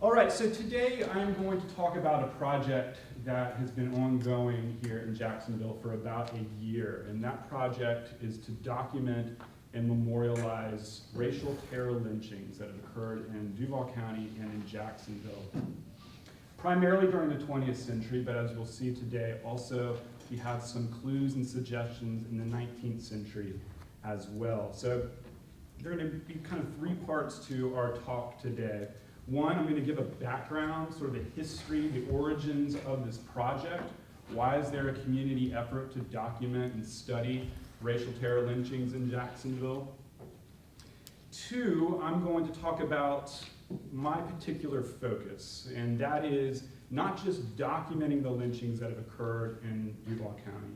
All right, so today I'm going to talk about a project that has been ongoing here in Jacksonville for about a year, and that project is to document and memorialize racial terror lynchings that have occurred in Duval County and in Jacksonville, primarily during the 20th century, but as we'll see today, also we have some clues and suggestions in the 19th century as well. So there are going to be kind of three parts to our talk today. One, I'm going to give a background, sort of the history, the origins of this project. Why is there a community effort to document and study racial terror lynchings in Jacksonville? Two, I'm going to talk about my particular focus, and that is not just documenting the lynchings that have occurred in Duval County,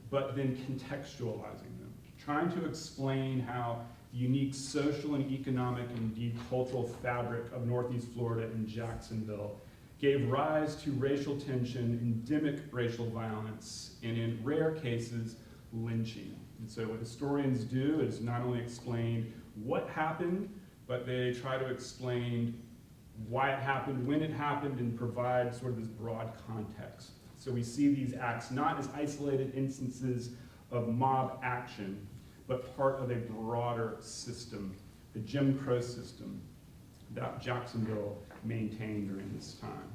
but then contextualizing them, trying to explain how the unique social and economic and indeed cultural fabric of Northeast Florida and Jacksonville gave rise to racial tension, endemic racial violence, and in rare cases, lynching. And so what historians do is not only explain what happened, but they try to explain why it happened, when it happened, and provide sort of this broad context. So we see these acts not as isolated instances of mob action, but part of a broader system, the Jim Crow system that Jacksonville maintained during this time.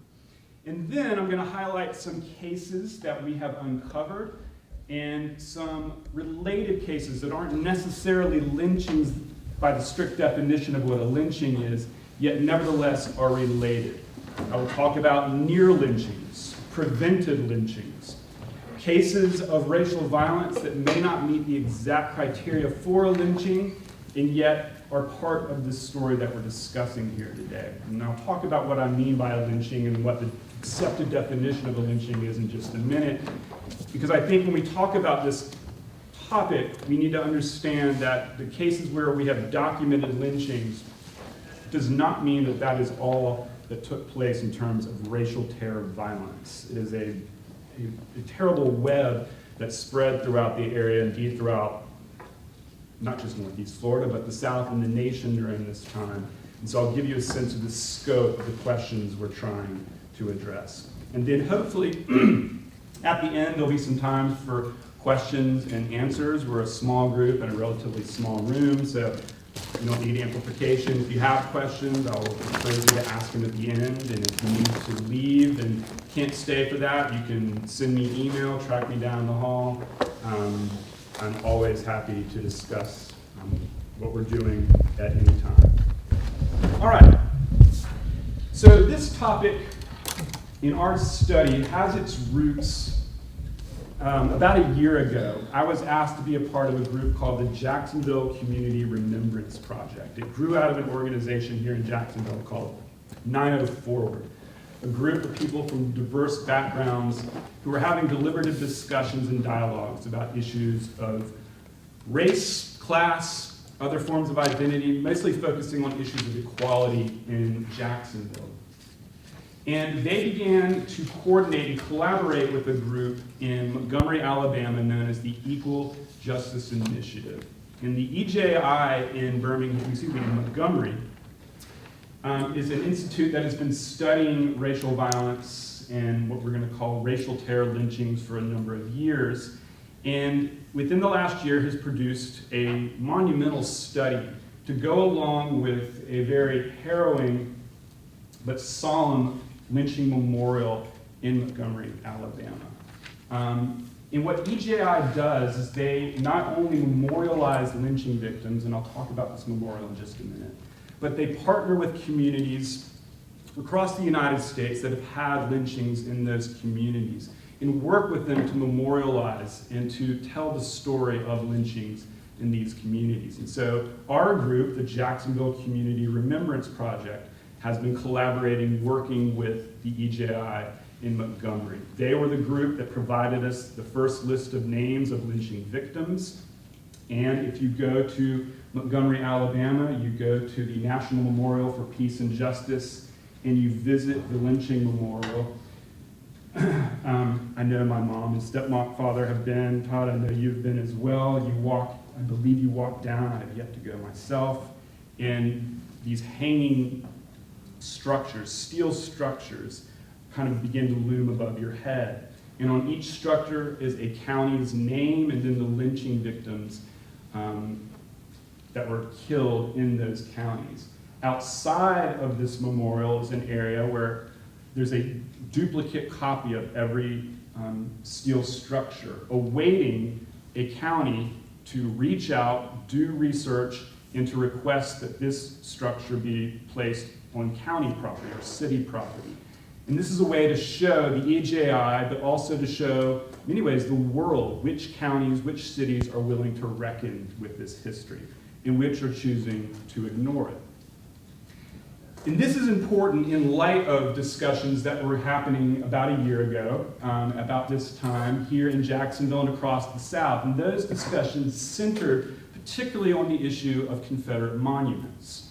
And then I'm going to highlight some cases that we have uncovered and some related cases that aren't necessarily lynchings by the strict definition of what a lynching is, yet nevertheless are related. I will talk about near lynchings, prevented lynchings, cases of racial violence that may not meet the exact criteria for a lynching, and yet are part of the story that we're discussing here today. And I'll talk about what I mean by a lynching and what the accepted definition of a lynching is in just a minute, because I think when we talk about this topic, we need to understand that the cases where we have documented lynchings does not mean that that is all that took place in terms of racial terror violence. It is a terrible web that spread throughout the area, indeed throughout not just Northeast Florida, but the South and the nation during this time. And so I'll give you a sense of the scope of the questions we're trying to address. And then hopefully at the end there'll be some time for questions and answers. We're a small group in a relatively small room, so you don't need amplification. If you have questions, I'll encourage you to ask them at the end. And if you need to leave and can't stay for that, you can send me an email, track me down the hall. I'm always happy to discuss what we're doing at any time. All right. So this topic in our study has its roots about a year ago. I was asked to be a part of a group called the Jacksonville Community Remembrance Project. It grew out of an organization here in Jacksonville called 90 Forward, a group of people from diverse backgrounds who were having deliberative discussions and dialogues about issues of race, class, other forms of identity, mostly focusing on issues of equality in Jacksonville. And they began to coordinate and collaborate with a group in Montgomery, Alabama, known as the Equal Justice Initiative. And the EJI in Montgomery, is an institute that has been studying racial violence and what we're going to call racial terror lynchings for a number of years. And within the last year has produced a monumental study to go along with a very harrowing but solemn lynching memorial in Montgomery, Alabama. And what EJI does is they not only memorialize lynching victims, and I'll talk about this memorial in just a minute, but they partner with communities across the United States that have had lynchings in those communities and work with them to memorialize and to tell the story of lynchings in these communities. And so our group, the Jacksonville Community Remembrance Project, has been collaborating, working with the EJI in Montgomery. They were the group that provided us the first list of names of lynching victims. And if you go to Montgomery, Alabama, you go to the National Memorial for Peace and Justice, and you visit the lynching memorial. I know my mom and stepfather have been. Todd, I know you've been as well. I believe you walk down. I have yet to go myself. And these hanging structures, steel structures, kind of begin to loom above your head. And on each structure is a county's name and then the lynching victims that were killed in those counties. Outside of this memorial is an area where there's a duplicate copy of every steel structure, awaiting a county to reach out, do research, and to request that this structure be placed on county property or city property. And this is a way to show the EJI, but also to show, in many ways, the world, which counties, which cities are willing to reckon with this history, and which are choosing to ignore it. And this is important in light of discussions that were happening about a year ago, about this time, here in Jacksonville and across the South. And those discussions centered particularly on the issue of Confederate monuments.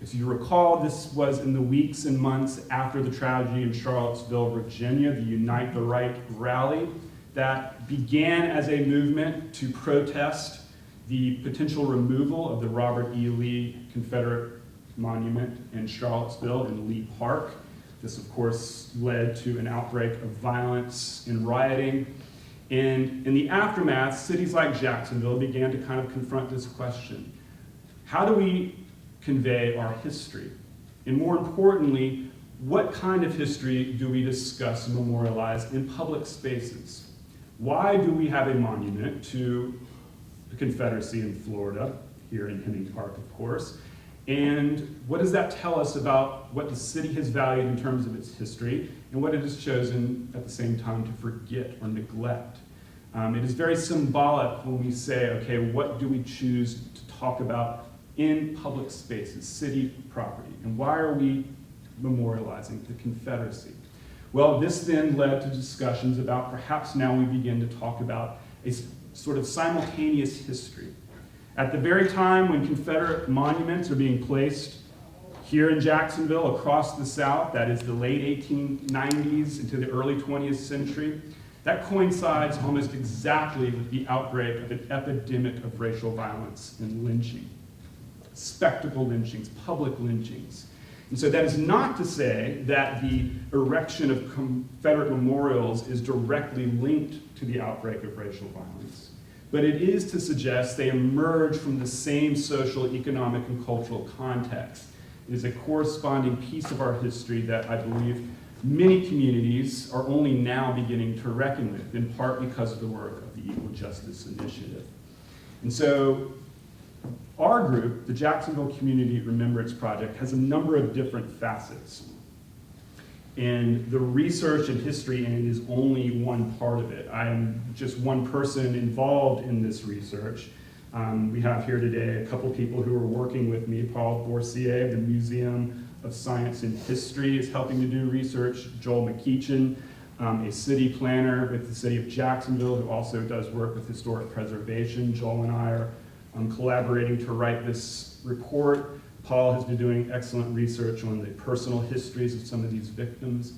As you recall, this was in the weeks and months after the tragedy in Charlottesville, Virginia, the Unite the Right rally that began as a movement to protest the potential removal of the Robert E. Lee Confederate monument in Charlottesville in Lee Park. This, of course, led to an outbreak of violence and rioting. And in the aftermath, cities like Jacksonville began to kind of confront this question. How do we convey our history? And more importantly, what kind of history do we discuss and memorialize in public spaces? Why do we have a monument to the Confederacy in Florida, here in Hemming Park, of course? And what does that tell us about what the city has valued in terms of its history and what it has chosen at the same time to forget or neglect? It is very symbolic when we say, okay, what do we choose to talk about in public spaces, city property, and why are we memorializing the Confederacy? Well, this then led to discussions about perhaps now we begin to talk about a sort of simultaneous history. At the very time when Confederate monuments are being placed here in Jacksonville, across the South, that is the late 1890s into the early 20th century, that coincides almost exactly with the outbreak of an epidemic of racial violence and lynching. Spectacle lynchings, public lynchings. And so that is not to say that the erection of Confederate memorials is directly linked to the outbreak of racial violence, but it is to suggest they emerge from the same social, economic, and cultural context. It is a corresponding piece of our history that I believe many communities are only now beginning to reckon with, in part because of the work of the Equal Justice Initiative. And so our group, the Jacksonville Community Remembrance Project, has a number of different facets. And the research and history in it is only one part of it. I am just one person involved in this research. We have here today a couple people who are working with me. Paul Borsier of the Museum of Science and History is helping to do research. Joel McKeechin, a city planner with the city of Jacksonville, who also does work with historic preservation. Joel and I are collaborating to write this report. Paul has been doing excellent research on the personal histories of some of these victims.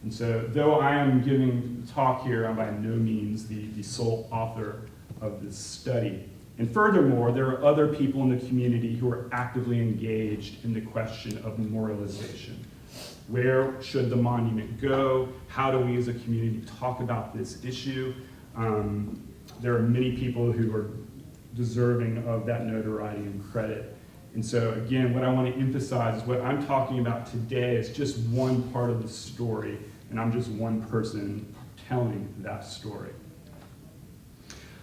And so, though I am giving the talk here, I'm by no means the sole author of this study. And furthermore, there are other people in the community who are actively engaged in the question of memorialization. Where should the monument go? How do we as a community talk about this issue? There are many people who are deserving of that notoriety and credit. And so again, what I want to emphasize is what I'm talking about today is just one part of the story, and I'm just one person telling that story.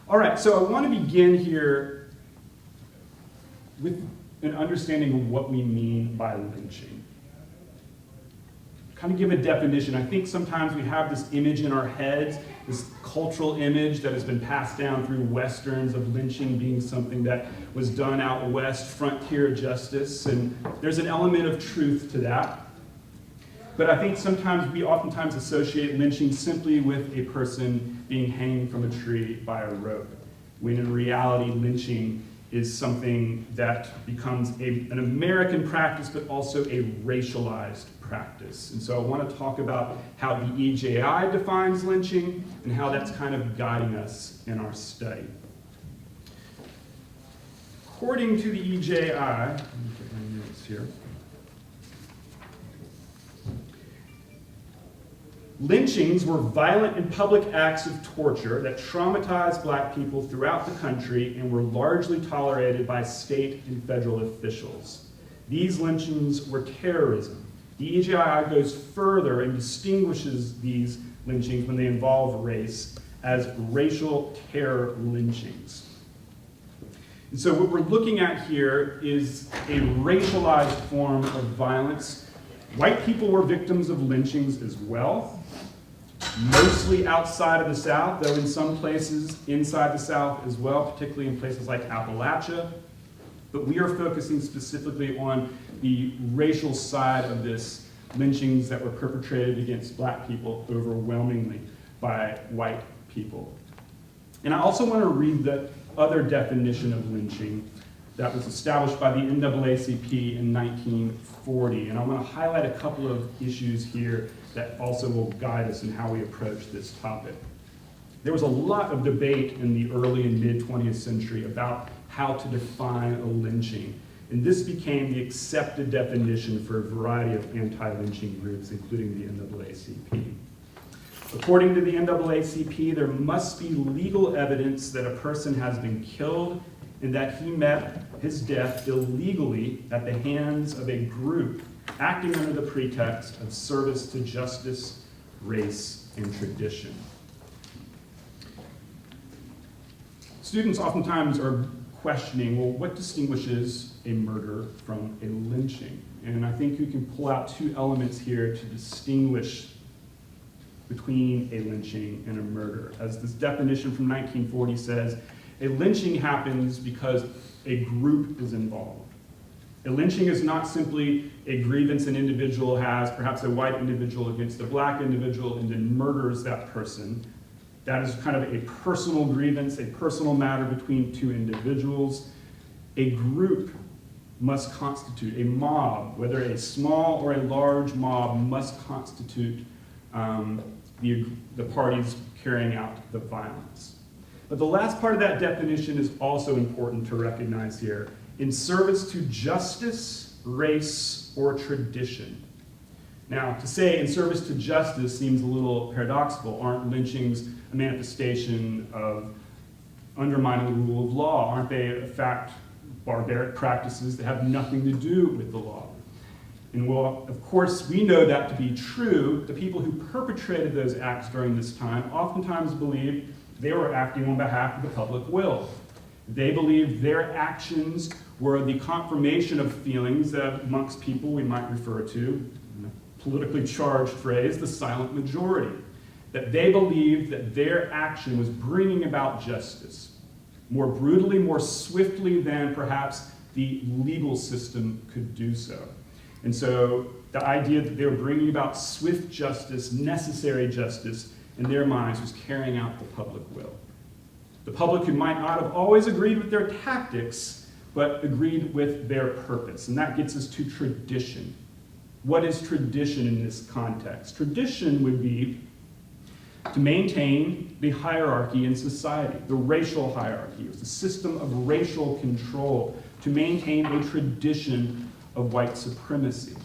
All right, so I want to begin here with an understanding of what we mean by lynching. Kind of give a definition. I think sometimes we have this image in our heads, this cultural image that has been passed down through Westerns of lynching being something that was done out west, frontier justice, and there's an element of truth to that. But I think sometimes we oftentimes associate lynching simply with a person being hanged from a tree by a rope, when in reality lynching is something that becomes an American practice, but also a racialized practice. And so I want to talk about how the EJI defines lynching and how that's kind of guiding us in our study. According to the EJI, let me get my notes here. Lynchings were violent and public acts of torture that traumatized black people throughout the country and were largely tolerated by state and federal officials. These lynchings were terrorism. The EJI goes further and distinguishes these lynchings when they involve race as racial terror lynchings. And so what we're looking at here is a racialized form of violence. White people were victims of lynchings as well, mostly outside of the South, though in some places inside the South as well, particularly in places like Appalachia. But we are focusing specifically on the racial side of this, lynchings that were perpetrated against black people overwhelmingly by white people. And I also want to read the other definition of lynching that was established by the NAACP in 1940. And I want to highlight a couple of issues here that also will guide us in how we approach this topic. There was a lot of debate in the early and mid-20th century about how to define a lynching. And this became the accepted definition for a variety of anti-lynching groups, including the NAACP. According to the NAACP, there must be legal evidence that a person has been killed and that he met his death illegally at the hands of a group acting under the pretext of service to justice, race, and tradition. Students oftentimes are questioning, well, what distinguishes a murder from a lynching? And I think you can pull out two elements here to distinguish between a lynching and a murder. As this definition from 1940 says, a lynching happens because a group is involved. A lynching is not simply a grievance an individual has, perhaps a white individual against a black individual, and then murders that person. That is kind of a personal grievance, a personal matter between two individuals. A group must constitute, a mob, whether a small or a large mob, must constitute the parties carrying out the violence. But the last part of that definition is also important to recognize here. In service to justice, race, or tradition. Now, to say in service to justice seems a little paradoxical. Aren't lynchings a manifestation of undermining the rule of law? Aren't they, in fact, barbaric practices that have nothing to do with the law? And well, of course, we know that to be true. The people who perpetrated those acts during this time oftentimes believed they were acting on behalf of the public will. They believed their actions were the confirmation of feelings that amongst people we might refer to, in a politically charged phrase, the silent majority. That they believed that their action was bringing about justice more brutally, more swiftly than perhaps the legal system could do so. And so the idea that they were bringing about swift justice, necessary justice, in their minds was carrying out the public will. The public who might not have always agreed with their tactics, but agreed with their purpose. And that gets us to tradition. What is tradition in this context? Tradition would be to maintain the hierarchy in society, the racial hierarchy. It was a system of racial control to maintain a tradition of white supremacy.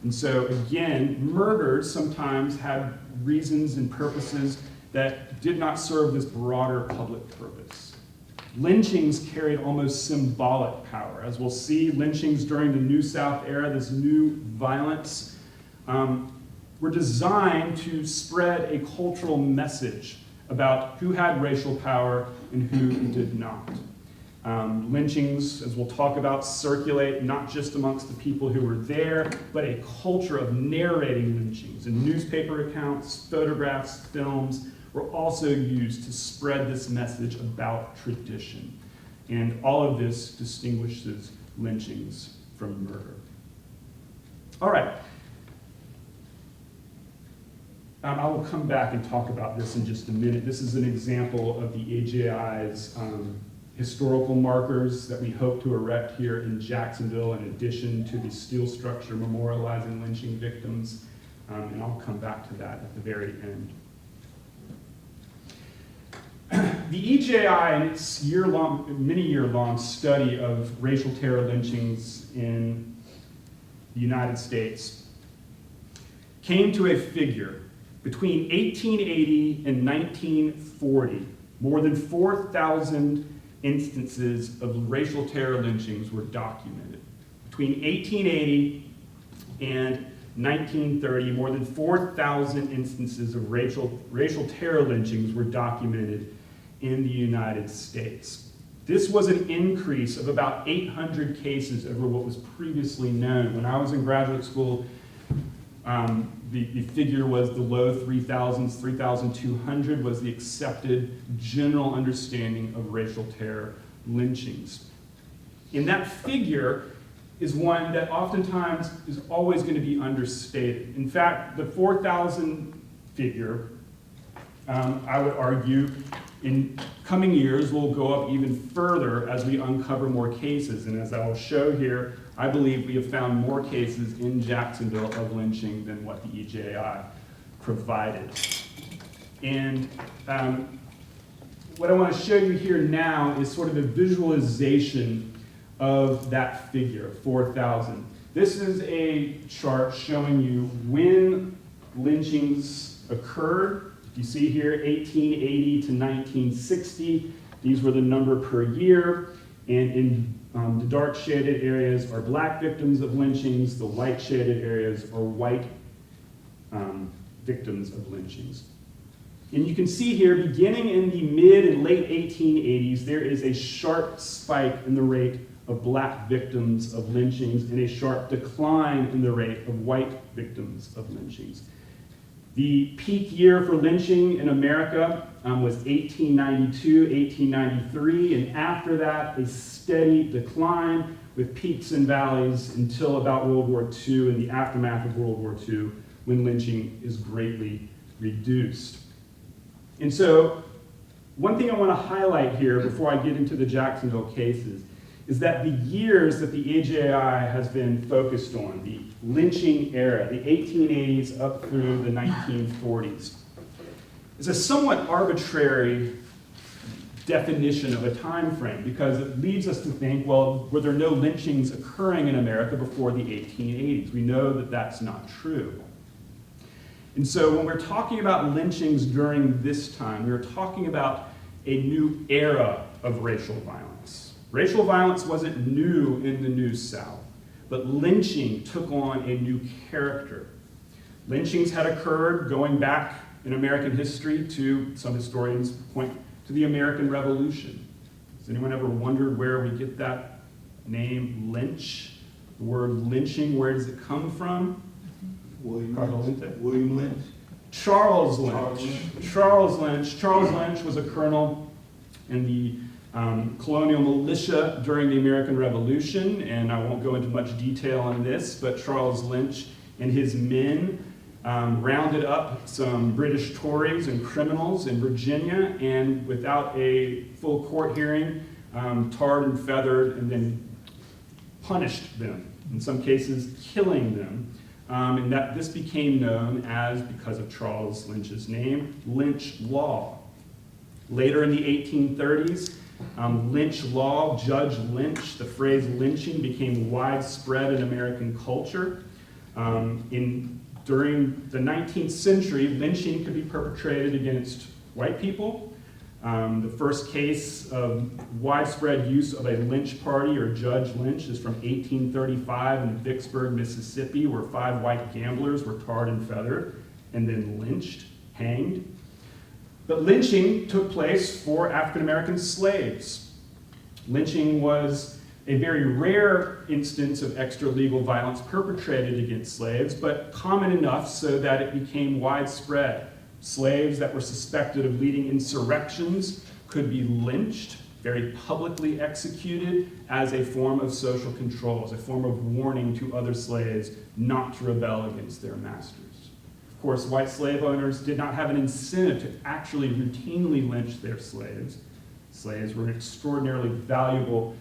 And so again, murders sometimes had reasons and purposes that did not serve this broader public purpose. Lynchings carried almost symbolic power. As we'll see, lynchings during the New South era, this new violence, were designed to spread a cultural message about who had racial power and who did not. Lynchings, as we'll talk about, circulate not just amongst the people who were there, but a culture of narrating lynchings. And newspaper accounts, photographs, films were also used to spread this message about tradition. And all of this distinguishes lynchings from murder. All right. I will come back and talk about this in just a minute. This is an example of the AJI's historical markers that we hope to erect here in Jacksonville in addition to the steel structure memorializing lynching victims. And I'll come back to that at the very end. The EJI, in its many year-long study of racial terror lynchings in the United States, came to a figure Between 1880 and 1940, more than 4,000 instances of racial terror lynchings were documented. Between 1880 and 1930, more than 4,000 instances of racial terror lynchings were documented in the United States. This was an increase of about 800 cases over what was previously known. When I was in graduate school, the figure was the low 3,000s, 3,200 was the accepted general understanding of racial terror lynchings. And that figure is one that oftentimes is always going to be understated. In fact, the 4,000 figure, I would argue, in coming years will go up even further as we uncover more cases. And as I will show here, I believe we have found more cases in Jacksonville of lynching than what the EJI provided. And what I want to show you here now is sort of a visualization of that figure, 4,000. This is a chart showing you when lynchings occurred. You see here, 1880 to 1960. These were the number per year. And in the dark shaded areas are black victims of lynchings. The light shaded areas are white victims of lynchings. And you can see here, beginning in the mid and late 1880s, there is a sharp spike in the rate of black victims of lynchings and a sharp decline in the rate of white victims of lynchings. The peak year for lynching in America was 1892, 1893, and after that, a steady decline with peaks and valleys until about World War II and the aftermath of World War II, when lynching is greatly reduced. And so, one thing I want to highlight here before I get into the Jacksonville cases is that the years that the EJI has been focused on, the lynching era, the 1880s up through the 1940s, is a somewhat arbitrary definition of a time frame because it leads us to think, well, were there no lynchings occurring in America before the 1880s? We know that that's not true. And so when we're talking about lynchings during this time, we're talking about a new era of racial violence. Racial violence wasn't new in the New South, but lynching took on a new character. Lynchings had occurred going back in American history to, some historians point to the American Revolution. Has anyone ever wondered where we get that name, lynch? The word lynching, where does it come from? William Lynch. Charles Lynch. Charles Lynch was a colonel in the colonial militia during the American Revolution, and I won't go into much detail on this, but Charles Lynch and his men rounded up some British Tories and criminals in Virginia, and without a full court hearing, tarred and feathered and then punished them, in some cases killing them. And that this became known as, because of Charles Lynch's name, lynch law. Later in the 1830s, lynch law, Judge Lynch, the phrase lynching became widespread in American culture. During the 19th century, lynching could be perpetrated against white people. The first case of widespread use of a lynch party or Judge Lynch is from 1835 in Vicksburg, Mississippi, where 5 white gamblers were tarred and feathered and then lynched, hanged. But lynching took place for African-American slaves. Lynching was a very rare instance of extra-legal violence perpetrated against slaves, but common enough so that it became widespread. Slaves that were suspected of leading insurrections could be lynched, very publicly executed, as a form of social control, as a form of warning to other slaves not to rebel against their masters. Of course, white slave owners did not have an incentive to actually routinely lynch their slaves. Slaves were an extraordinarily valuable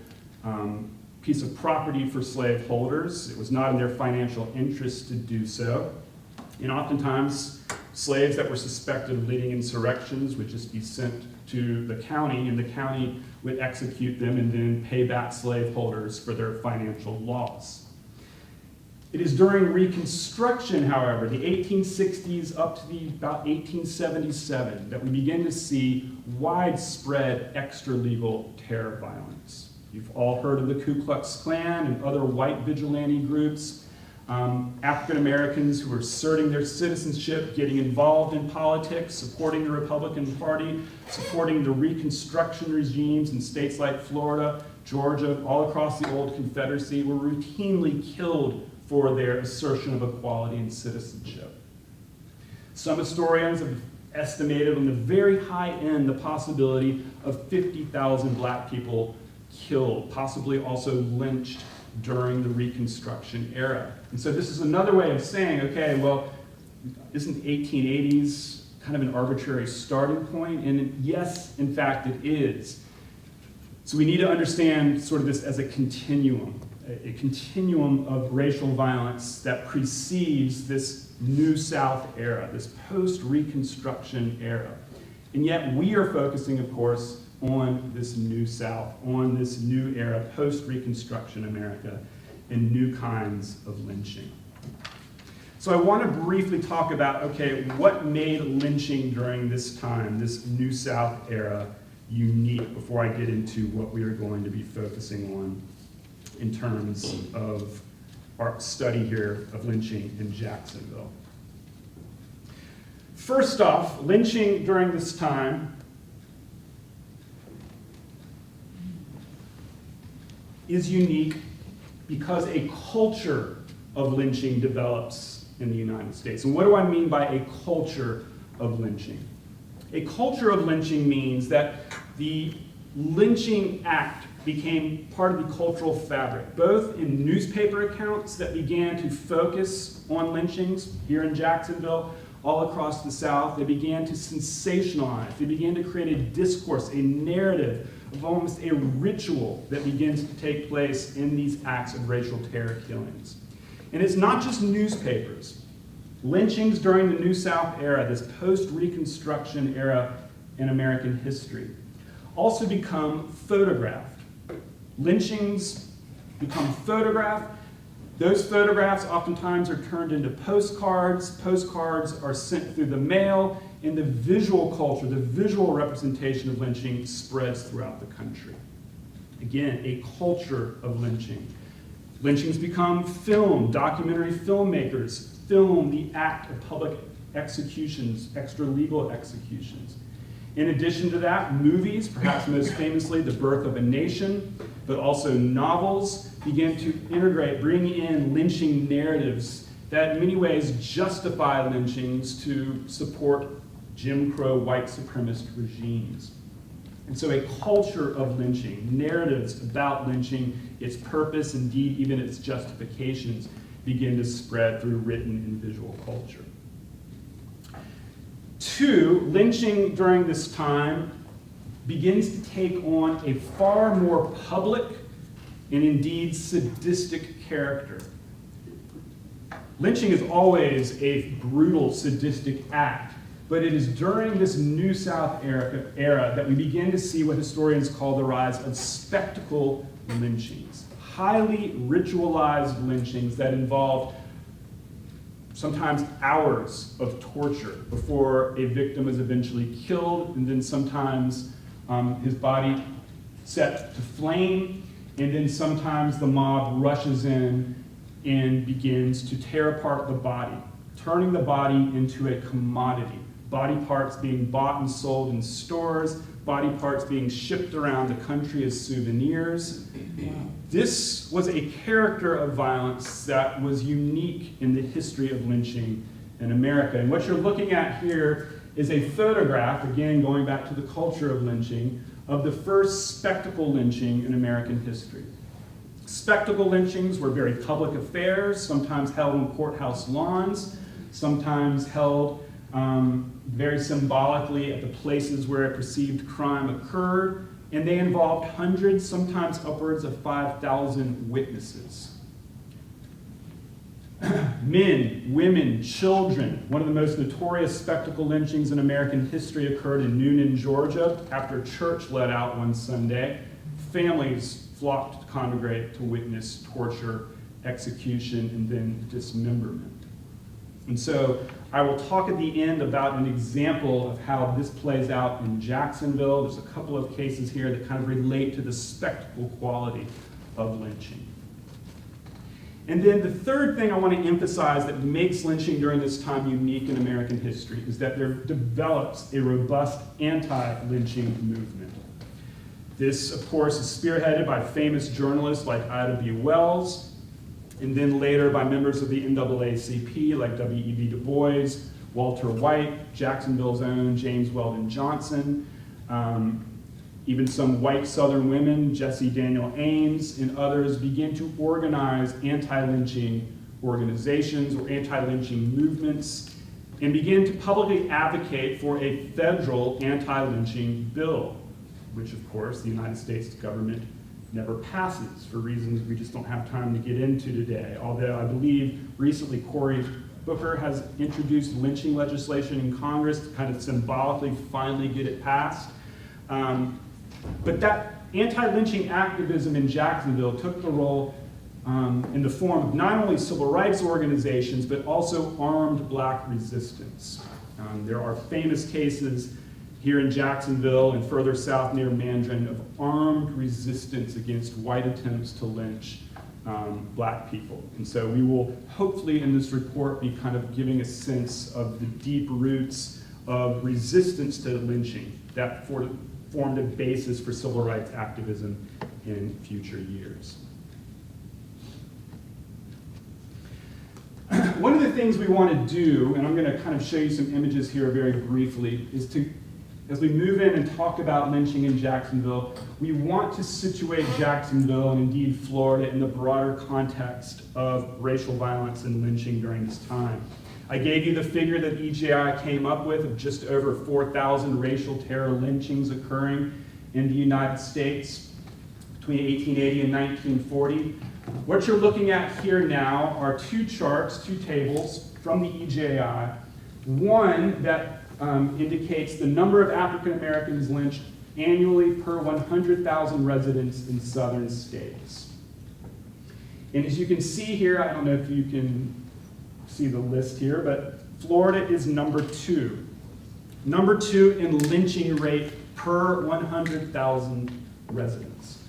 piece of property for slaveholders. It was not in their financial interest to do so. And oftentimes, slaves that were suspected of leading insurrections would just be sent to the county, and the county would execute them and then pay back slaveholders for their financial loss. It is during Reconstruction, however, the 1860s up to about 1877, that we begin to see widespread extra-legal terror violence. You've all heard of the Ku Klux Klan and other white vigilante groups. African Americans who are asserting their citizenship, getting involved in politics, supporting the Republican Party, supporting the Reconstruction regimes in states like Florida, Georgia, all across the old Confederacy, were routinely killed for their assertion of equality and citizenship. Some historians have estimated on the very high end the possibility of 50,000 black people killed, possibly also lynched during the Reconstruction era. And so this is another way of saying, okay, well, isn't 1880s kind of an arbitrary starting point? And yes, in fact, it is. So we need to understand sort of this as a continuum of racial violence that precedes this New South era, this post-Reconstruction era. And yet we are focusing, of course, on this New South, on this new era, post-Reconstruction America, and new kinds of lynching. So I want to briefly talk about, okay, what made lynching during this time, this New South era, unique before I get into what we are going to be focusing on in terms of our study here of lynching in Jacksonville. First off, lynching during this time is unique because a culture of lynching develops in the United States. And what do I mean by a culture of lynching? A culture of lynching means that the lynching act became part of the cultural fabric, both in newspaper accounts that began to focus on lynchings here in Jacksonville, all across the South. They began to sensationalize. They began to create a discourse, a narrative of almost a ritual that begins to take place in these acts of racial terror killings. And it's not just newspapers. Lynchings during the New South era, this post-Reconstruction era in American history, also become photographed. Lynchings become photographed. Those photographs oftentimes are turned into postcards. Postcards are sent through the mail, and the visual culture, the visual representation of lynching spreads throughout the country. Again, a culture of lynching. Lynchings become film. Documentary filmmakers film the act of public executions, extra-legal executions. In addition to that, movies, perhaps most famously The Birth of a Nation, but also novels, began to integrate, bring in lynching narratives that in many ways justify lynchings to support Jim Crow white supremacist regimes. And so a culture of lynching, narratives about lynching, its purpose, indeed even its justifications, begin to spread through written and visual culture. Two, lynching during this time begins to take on a far more public and indeed sadistic character. Lynching is always a brutal, sadistic act, but it is during this New South era that we begin to see what historians call the rise of spectacle lynchings, highly ritualized lynchings that involve sometimes hours of torture before a victim is eventually killed, and then sometimes his body set to flame, and then sometimes the mob rushes in and begins to tear apart the body, turning the body into a commodity. Body parts being bought and sold in stores, body parts being shipped around the country as souvenirs. This was a character of violence that was unique in the history of lynching in America. And what you're looking at here is a photograph, again going back to the culture of lynching, of the first spectacle lynching in American history. Spectacle lynchings were very public affairs, sometimes held on courthouse lawns, sometimes held very symbolically at the places where a perceived crime occurred, and they involved hundreds, sometimes upwards of 5,000 witnesses. Men, women, children. One of the most notorious spectacle lynchings in American history occurred in Noonan, Georgia, after church let out one Sunday. Families flocked to congregate to witness torture execution, and then dismemberment. And so I will talk at the end about an example of how this plays out in Jacksonville. There's a couple of cases here that kind of relate to the spectacle quality of lynching. And then the third thing I want to emphasize that makes lynching during this time unique in American history is that there develops a robust anti-lynching movement. This, of course, is spearheaded by famous journalists like Ida B. Wells, and then later by members of the NAACP like W.E.B. Du Bois, Walter White, Jacksonville's own James Weldon Johnson, even some white Southern women, Jessie Daniel Ames, and others begin to organize anti-lynching organizations or anti-lynching movements and begin to publicly advocate for a federal anti-lynching bill, which of course the United States government never passes for reasons we just don't have time to get into today. Although I believe recently Cory Booker has introduced lynching legislation in Congress to kind of symbolically finally get it passed. But that anti-lynching activism in Jacksonville took the role in the form of not only civil rights organizations, but also armed black resistance. There are famous cases here in Jacksonville and further south near Mandarin of armed resistance against white attempts to lynch black people. And so we will hopefully in this report be kind of giving a sense of the deep roots of resistance to lynching that formed a basis for civil rights activism in future years. One of the things we want to do, and I'm going to kind of show you some images here very briefly, is to, as we move in and talk about lynching in Jacksonville, we want to situate Jacksonville and indeed Florida in the broader context of racial violence and lynching during this time. I gave you the figure that EJI came up with of just over 4,000 racial terror lynchings occurring in the United States between 1880 and 1940. What you're looking at here now are two charts, two tables from the EJI. One that indicates the number of African Americans lynched annually per 100,000 residents in southern states. And as you can see here, I don't know if you can see the list here, but Florida is number 2. Number 2 in lynching rate per 100,000 residents.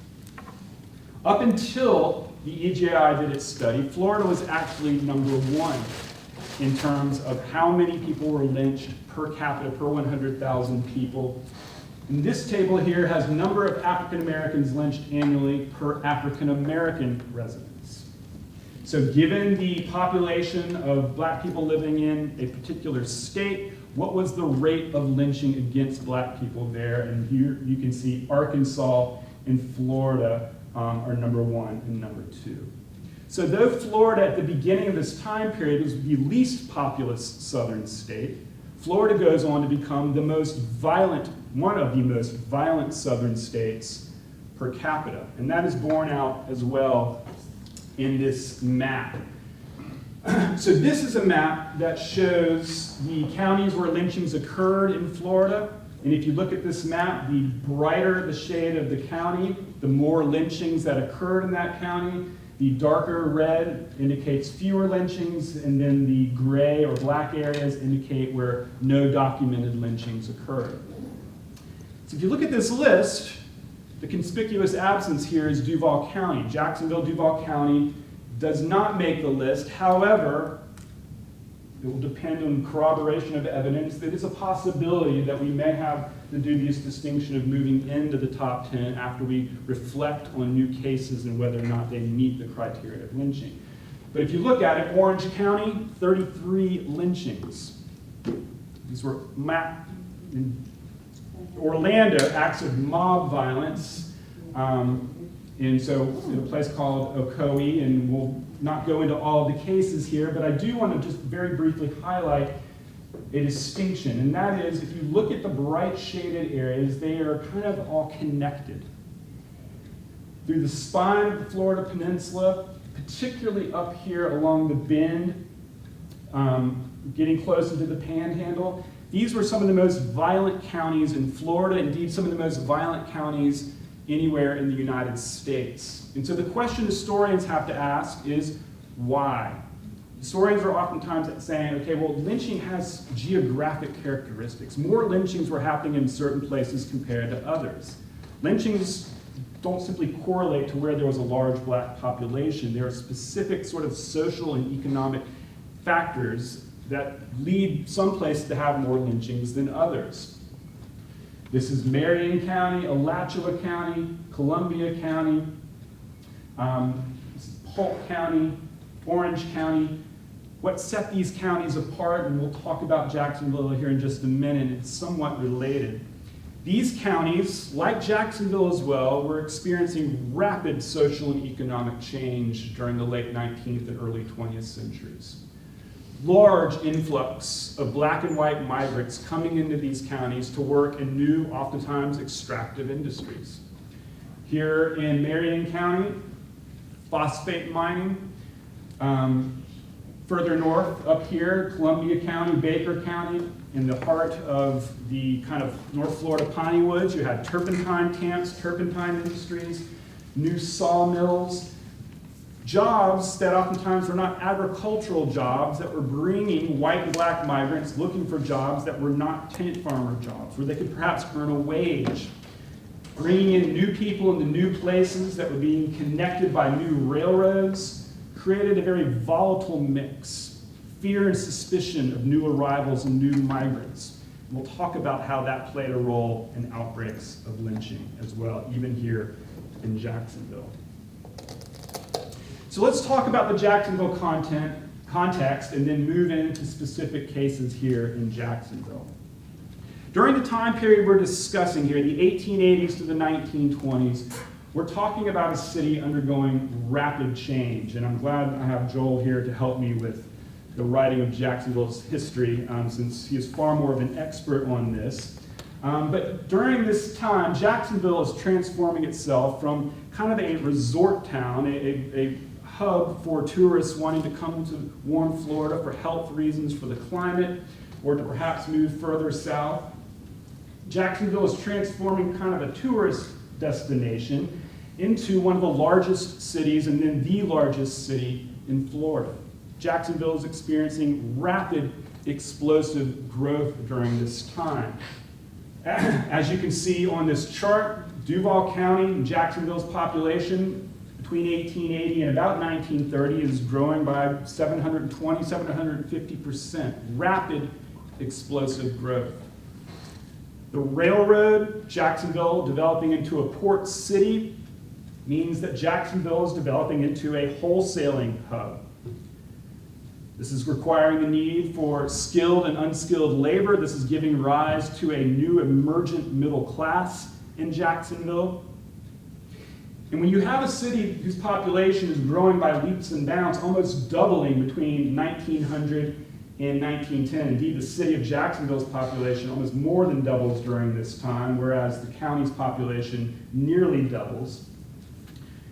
Up until the EJI did its study, Florida was actually number 1 in terms of how many people were lynched per capita per 100,000 people. And this table here has number of African Americans lynched annually per African American resident. So given the population of black people living in a particular state, what was the rate of lynching against black people there? And here you can see Arkansas and Florida are number 1 and number 2. So though Florida at the beginning of this time period was the least populous southern state, Florida goes on to become the most violent, one of the most violent southern states per capita. And that is borne out as well in this map. So this is a map that shows the counties where lynchings occurred in Florida. And if you look at this map, the brighter the shade of the county, the more lynchings that occurred in that county. The darker red indicates fewer lynchings, and then the gray or black areas indicate where no documented lynchings occurred. So if you look at this list, the conspicuous absence here is Duval County. Jacksonville, Duval County does not make the list. However, it will depend on corroboration of evidence. It is a possibility that we may have the dubious distinction of moving into the top 10 after we reflect on new cases and whether or not they meet the criteria of lynching. But if you look at it, Orange County, 33 lynchings. These were in Orlando, acts of mob violence. And so in a place called Ocoee, and we'll not go into all of the cases here, but I do want to just very briefly highlight a distinction, and that is if you look at the bright shaded areas, they are kind of all connected. Through the spine of the Florida Peninsula, particularly up here along the bend, getting closer to the Panhandle, these were some of the most violent counties in Florida, indeed some of the most violent counties anywhere in the United States. And so the question historians have to ask is, Why? Historians are oftentimes saying, okay, well, lynching has geographic characteristics. More lynchings were happening in certain places compared to others. Lynchings don't simply correlate to where there was a large black population. There are specific sort of social and economic factors that lead some places to have more lynchings than others. This is Marion County, Alachua County, Columbia County, this is Polk County, Orange County. What set these counties apart, and we'll talk about Jacksonville here in just a minute, it's somewhat related. These counties, like Jacksonville as well, were experiencing rapid social and economic change during the late 19th and early 20th centuries. Large influx of black and white migrants coming into these counties to work in new, oftentimes extractive industries. Here in Marion County, phosphate mining. Further north up here, Columbia County, Baker County, in the heart of the kind of North Florida piney woods, you had turpentine camps, turpentine industries, new sawmills, jobs that oftentimes were not agricultural jobs that were bringing white and black migrants looking for jobs that were not tenant farmer jobs, where they could perhaps earn a wage. Bringing in new people into new places that were being connected by new railroads created a very volatile mix. Fear and suspicion of new arrivals and new migrants. We'll talk about how that played a role in outbreaks of lynching as well, even here in Jacksonville. So let's talk about the Jacksonville context and then move into specific cases here in Jacksonville. During the time period we're discussing here, the 1880s to the 1920s, we're talking about a city undergoing rapid change, and I'm glad I have Joel here to help me with the writing of Jacksonville's history, since he is far more of an expert on this. But during this time, Jacksonville is transforming itself from kind of a resort town, a hub for tourists wanting to come to warm Florida for health reasons, for the climate, or to perhaps move further south. Jacksonville is transforming kind of a tourist destination into one of the largest cities and then the largest city in Florida. Jacksonville is experiencing rapid, explosive growth during this time. As you can see on this chart, Duval County and Jacksonville's population between 1880 and about 1930 is growing by 720, 750%. Rapid, explosive growth. The railroad, Jacksonville developing into a port city, means that Jacksonville is developing into a wholesaling hub. This is requiring the need for skilled and unskilled labor. This is giving rise to a new emergent middle class in Jacksonville. And when you have a city whose population is growing by leaps and bounds, almost doubling between 1900 and 1910, indeed the city of Jacksonville's population almost more than doubles during this time, whereas the county's population nearly doubles,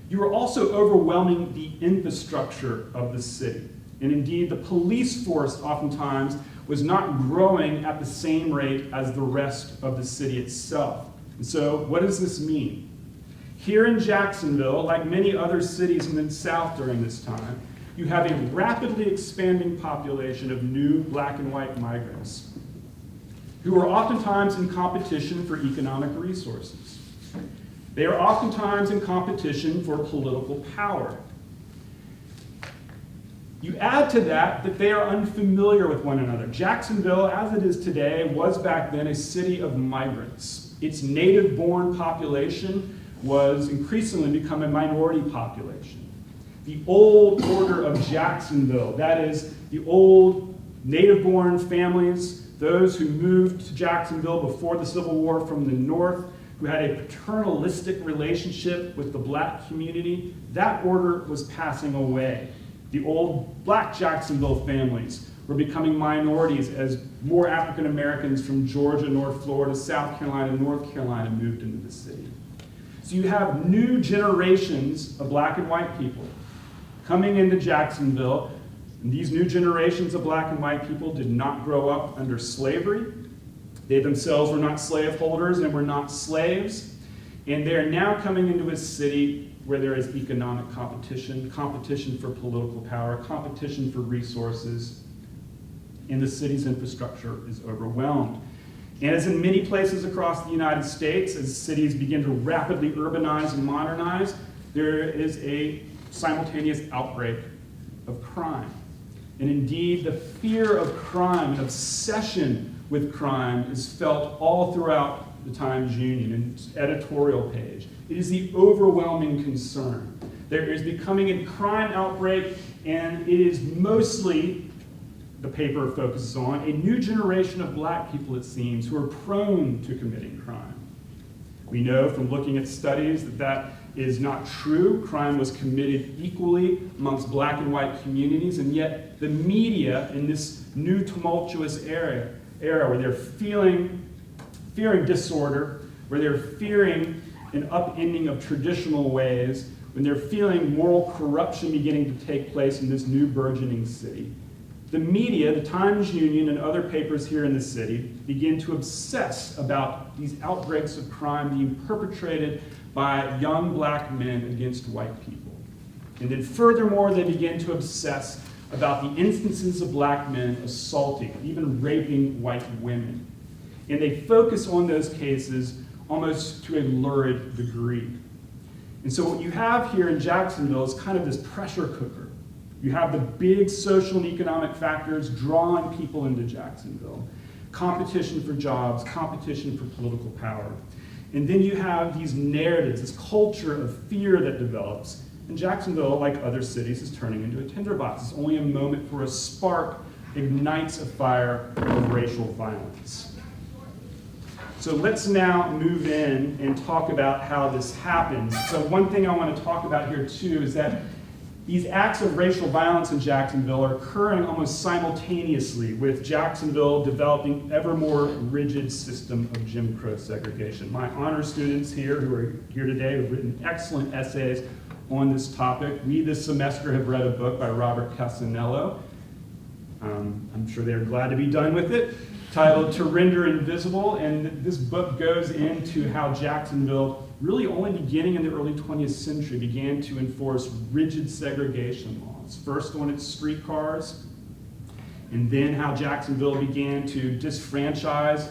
you are also overwhelming the infrastructure of the city. And indeed, the police force oftentimes was not growing at the same rate as the rest of the city itself. And so what does this mean? Here in Jacksonville, like many other cities in the South during this time, you have a rapidly expanding population of new black and white migrants who are oftentimes in competition for economic resources. They are oftentimes in competition for political power. You add to that they are unfamiliar with one another. Jacksonville, as it is today, was back then a city of migrants. Its native-born population was increasingly become a minority population. The old order of Jacksonville, that is, the old native-born families, those who moved to Jacksonville before the Civil War from the north, who had a paternalistic relationship with the black community, that order was passing away. The old black Jacksonville families were becoming minorities as more African Americans from Georgia, North Florida, South Carolina, North Carolina moved into the city. So you have new generations of black and white people coming into Jacksonville, and these new generations of black and white people did not grow up under slavery. They themselves were not slaveholders and were not slaves, and they are now coming into a city where there is economic competition, competition for political power, competition for resources, and the city's infrastructure is overwhelmed. And as in many places across the United States, as cities begin to rapidly urbanize and modernize, there is a simultaneous outbreak of crime. And indeed, the fear of crime, an obsession with crime, is felt all throughout the Times Union and its editorial page. It is the overwhelming concern. There is becoming a crime outbreak, and it is mostly, the paper focuses on, a new generation of black people, it seems, who are prone to committing crime. We know from looking at studies that that is not true. Crime was committed equally amongst black and white communities, and yet the media in this new tumultuous era where they're fearing disorder, where they're fearing an upending of traditional ways, when they're feeling moral corruption beginning to take place in this new burgeoning city, the media, the Times Union, and other papers here in the city begin to obsess about these outbreaks of crime being perpetrated by young black men against white people. And then furthermore, they begin to obsess about the instances of black men assaulting, even raping white women. And they focus on those cases almost to a lurid degree. And so what you have here in Jacksonville is kind of this pressure cooker. You have the big social and economic factors drawing people into Jacksonville. Competition for jobs, competition for political power. And then you have these narratives, this culture of fear that develops. And Jacksonville, like other cities, is turning into a tinderbox. It's only a moment for a spark ignites a fire of racial violence. So let's now move in and talk about how this happens. So one thing I want to talk about here too is that these acts of racial violence in Jacksonville are occurring almost simultaneously with Jacksonville developing ever more rigid system of Jim Crow segregation. My honor students here who are here today have written excellent essays on this topic. We this semester have read a book by Robert Casanello. I'm sure they're glad to be done with it, titled To Render Invisible, and this book goes into how Jacksonville, really only beginning in the early 20th century, began to enforce rigid segregation laws. First on its streetcars, and then how Jacksonville began to disfranchise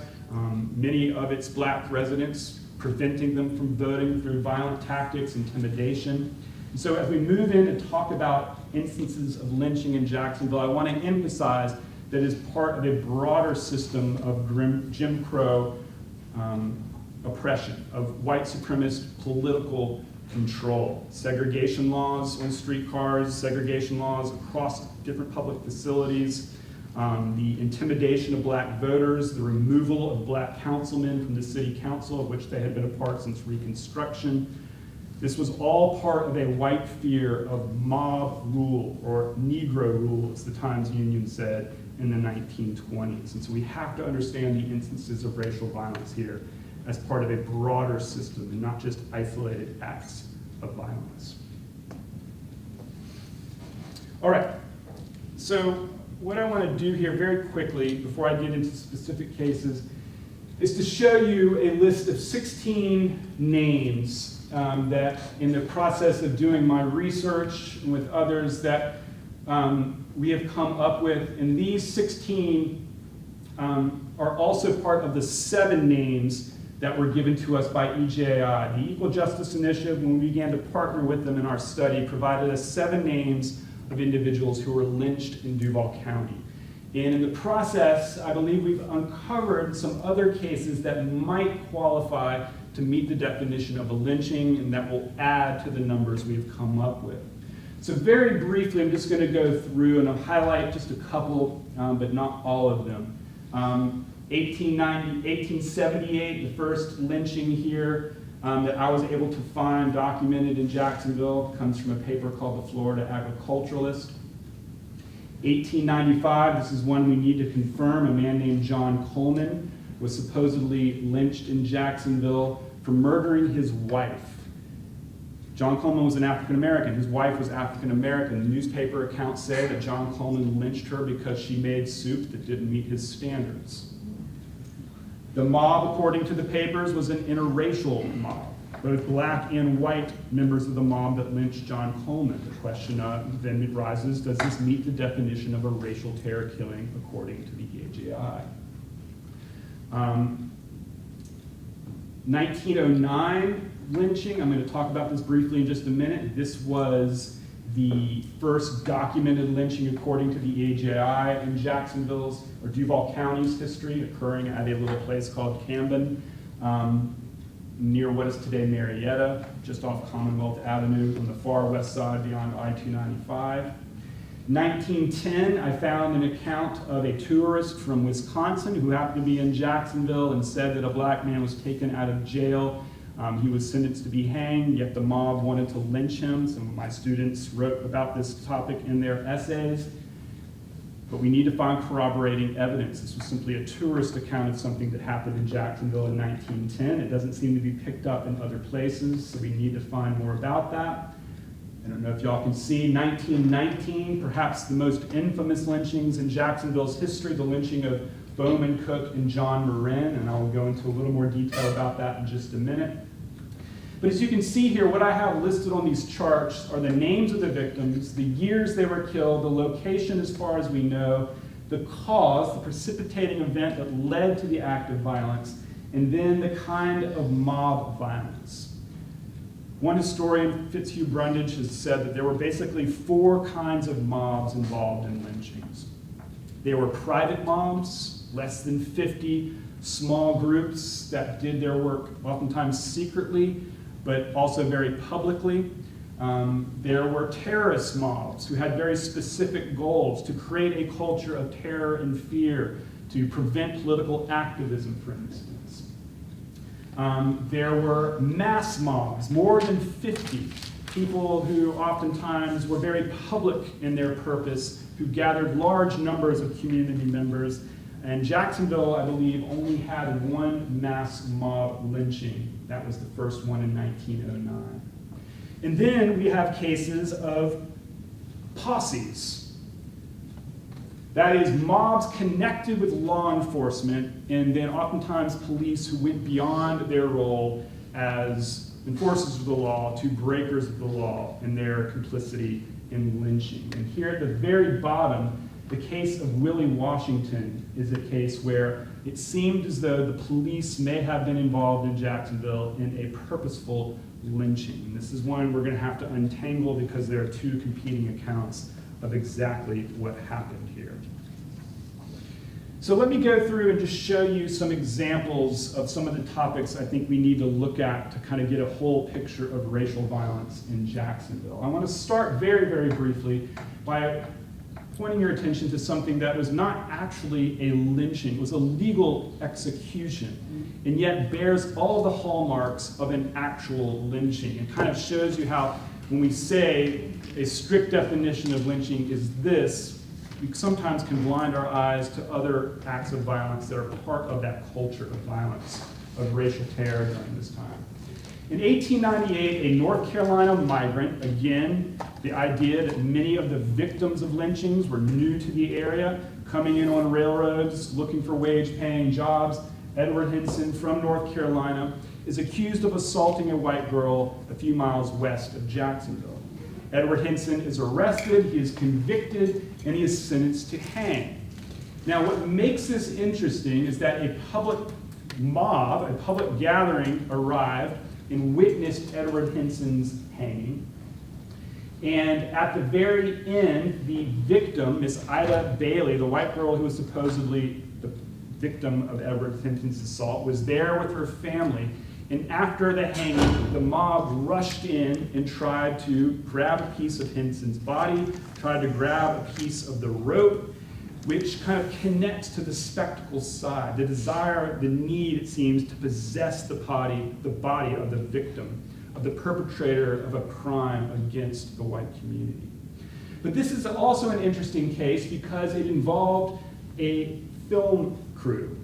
many of its black residents, preventing them from voting through violent tactics, intimidation. And so as we move in and talk about instances of lynching in Jacksonville, I want to emphasize that is part of a broader system of Jim Crow oppression, of white supremacist political control. Segregation laws on streetcars, segregation laws across different public facilities, the intimidation of black voters, the removal of black councilmen from the city council, of which they had been a part since Reconstruction. This was all part of a white fear of mob rule, or Negro rule, as the Times Union said in the 1920s. And so we have to understand the instances of racial violence here as part of a broader system and not just isolated acts of violence. All right, so what I want to do here very quickly before I get into specific cases is to show you a list of 16 names that in the process of doing my research and with others that we have come up with. And these 16 are also part of the 7 names that were given to us by EJI. The Equal Justice Initiative, when we began to partner with them in our study, provided us 7 names of individuals who were lynched in Duval County. And in the process, I believe we've uncovered some other cases that might qualify to meet the definition of a lynching, and that will add to the numbers we've come up with. So very briefly, I'm just going to go through and I'll highlight just a couple, but not all of them. 1878, the first lynching here that I was able to find documented in Jacksonville comes from a paper called The Florida Agriculturalist. 1895, this is one we need to confirm. A man named John Coleman was supposedly lynched in Jacksonville for murdering his wife. John Coleman was an African-American. His wife was African-American. The newspaper accounts say that John Coleman lynched her because she made soup that didn't meet his standards. The mob, according to the papers, was an interracial mob. both black and white members of the mob that lynched John Coleman. The question then arises, does this meet the definition of a racial terror killing according to the EAJI? 1909 lynching, I'm going to talk about this briefly in just a minute. This was the first documented lynching according to the EAJI in Jacksonville's or Duval County's history, occurring at a little place called Camden, near what is today Marietta, just off Commonwealth Avenue on the far west side beyond I-295. 1910, I found an account of a tourist from Wisconsin who happened to be in Jacksonville and said that a black man was taken out of jail. He was sentenced to be hanged, yet the mob wanted to lynch him. Some of my students wrote about this topic in their essays. But we need to find corroborating evidence. This was simply a tourist account of something that happened in Jacksonville in 1910. It doesn't seem to be picked up in other places, so we need to find more about that. I don't know if y'all can see 1919, perhaps the most infamous lynchings in Jacksonville's history, the lynching of Bowman Cook and John Morine, and I will go into a little more detail about that in just a minute. But as you can see here, what I have listed on these charts are the names of the victims, the years they were killed, the location as far as we know, the cause, the precipitating event that led to the act of violence, and then the kind of mob violence. One historian, Fitzhugh Brundage, has said that there were basically 4 kinds of mobs involved in lynchings. There were private mobs, less than 50, small groups that did their work oftentimes secretly, but also very publicly. There were terrorist mobs who had very specific goals to create a culture of terror and fear, to prevent political activism, for instance. There were mass mobs, more than 50 people who oftentimes were very public in their purpose, who gathered large numbers of community members. And Jacksonville, I believe, only had 1 mass mob lynching. That was the first one in 1909. And then we have cases of posses. That is, mobs connected with law enforcement, and then oftentimes police who went beyond their role as enforcers of the law to breakers of the law in their complicity in lynching. And here at the very bottom, the case of Willie Washington is a case where it seemed as though the police may have been involved in Jacksonville in a purposeful lynching. And this is one we're going to have to untangle because there are 2 competing accounts of exactly what happened here. So let me go through and just show you some examples of some of the topics I think we need to look at to kind of get a whole picture of racial violence in Jacksonville. I want to start very, very briefly by pointing your attention to something that was not actually a lynching. It was a legal execution, and yet bears all the hallmarks of an actual lynching. It kind of shows you how when we say a strict definition of lynching is this, we sometimes can blind our eyes to other acts of violence that are part of that culture of violence, of racial terror during this time. In 1898, a North Carolina migrant, again, the idea that many of the victims of lynchings were new to the area, coming in on railroads, looking for wage-paying jobs, Edward Hinson from North Carolina, is accused of assaulting a white girl a few miles west of Jacksonville. Edward Hinson is arrested, he is convicted, and he is sentenced to hang. Now, what makes this interesting is that a public mob, a public gathering arrived and witnessed Edward Hinson's hanging. And at the very end, the victim, Miss Ida Bailey, the white girl who was supposedly the victim of Edward Hinson's assault, was there with her family. And after the hanging, the mob rushed in and tried to grab a piece of Hinson's body, tried to grab a piece of the rope, which kind of connects to the spectacle side, the desire, the need, it seems, to possess the body of the victim, of the perpetrator of a crime against the white community. But this is also an interesting case because it involved a film crew.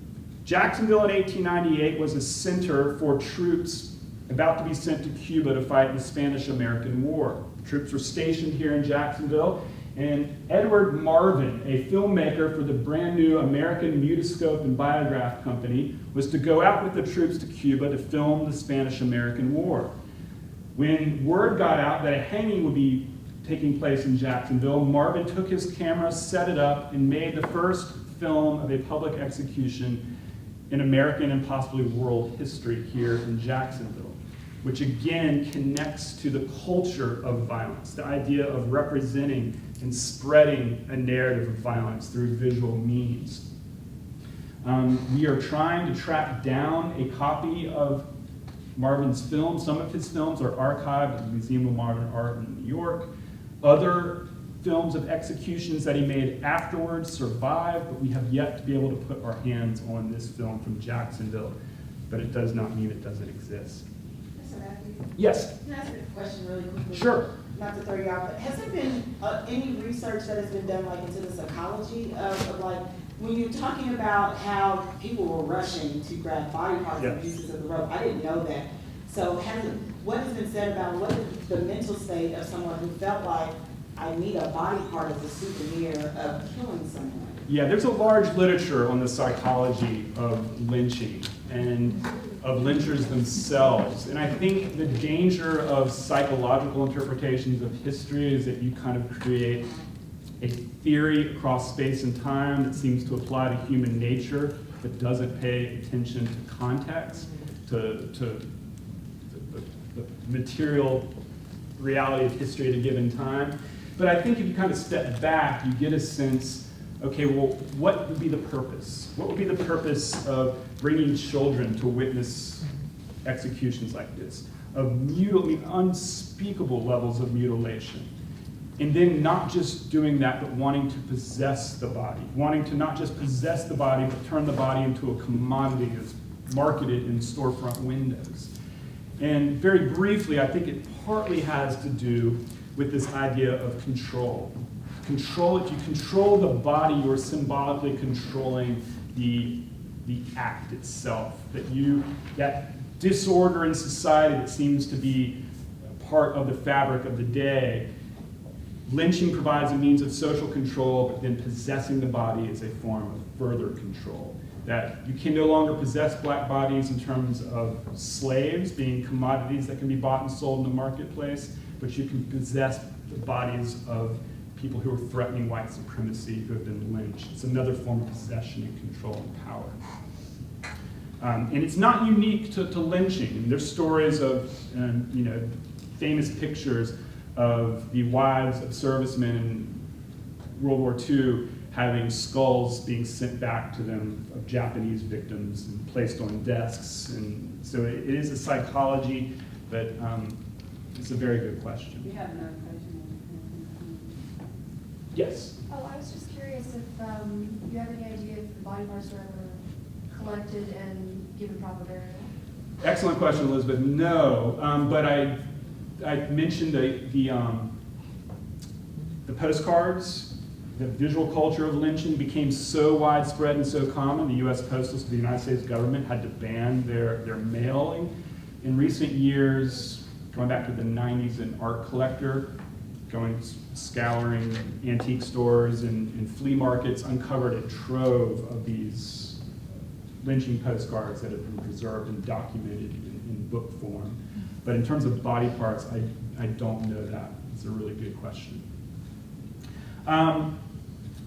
Jacksonville in 1898 was a center for troops about to be sent to Cuba to fight in the Spanish-American War. Troops were stationed here in Jacksonville, And Edward Marvin, a filmmaker for the brand new American Mutoscope and Biograph Company, was to go out with the troops to Cuba to film the Spanish-American War. When word got out that a hanging would be taking place in Jacksonville, Marvin took his camera, set it up, and made the first film of a public execution in American and possibly world history here in Jacksonville, which again connects to the culture of violence, the idea of representing and spreading a narrative of violence through visual means. We are trying to track down a copy of Marvin's film. Some of his films are archived at the Museum of Modern Art in New York. Other films of executions that he made afterwards survive, but we have yet to be able to put our hands on this film from Jacksonville. But it does not mean it doesn't exist. Mr. Matthews? Yes? Can I ask a question really quickly? Sure. Not to throw you off, but has there been any research that has been done like into the psychology of like, when you're talking about how people were rushing to grab body parts and pieces of the rope, I didn't know that. So what has been said about what is the mental state of someone who felt like, I need a body part as a souvenir of killing someone? Yeah, there's a large literature on the psychology of lynching and of lynchers themselves. And I think the danger of psychological interpretations of history is that you kind of create a theory across space and time that seems to apply to human nature but doesn't pay attention to context, to the material reality of history at a given time. But I think if you kind of step back, you get a sense, okay, well, what would be the purpose? What would be the purpose of bringing children to witness executions like this, of unspeakable levels of mutilation? And then not just doing that, but wanting to possess the body, wanting to not just possess the body, but turn the body into a commodity that's marketed in storefront windows. And very briefly, I think it partly has to do with this idea of control. Control, if you control the body, you're symbolically controlling the act itself. That disorder in society that seems to be part of the fabric of the day, lynching provides a means of social control, but then possessing the body is a form of further control. That you can no longer possess black bodies in terms of slaves being commodities that can be bought and sold in the marketplace, but you can possess the bodies of people who are threatening white supremacy, who have been lynched. It's another form of possession and control and power. And it's not unique to lynching. There's stories of famous pictures of the wives of servicemen in World War II having skulls being sent back to them of Japanese victims and placed on desks. And so it is a psychology, but it's a very good question. We have another question. Yes? Oh, I was just curious if you have any idea if the body parts were ever collected and given proper burial? Excellent question, Elizabeth. No, but I mentioned the postcards. The visual culture of lynching became so widespread and so common, the U.S. Postal Service, the United States government had to ban their mailing. In recent years, going back to the 90s, an art collector scouring antique stores and flea markets uncovered a trove of these lynching postcards that have been preserved and documented in book form. But in terms of body parts, I don't know that. It's a really good question.